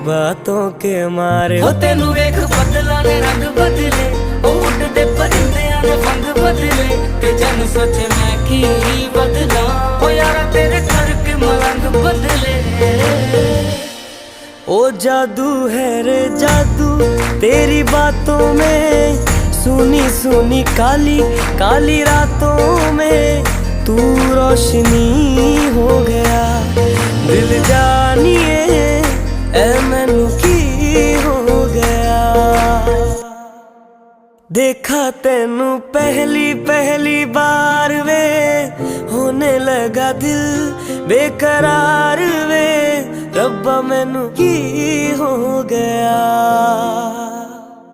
बातों के मारे हो तेनू वेख बदला ने रंग बदले, उड़दे परिंदियां ने फंग बदले, ते जन सोचे मैं की बदला, ओ यारा तेरे करके मलंग बदले। ओ जादू है रे जादू तेरी बातों में, सुनी सुनी काली काली रातों में तू रोशनी हो गया। दिल जानिए ए मैनू की हो गया। देखा तेनू पहली पहली बार वे, होने लगा दिल बेकरार वे, रब्बा मैनू की हो गया।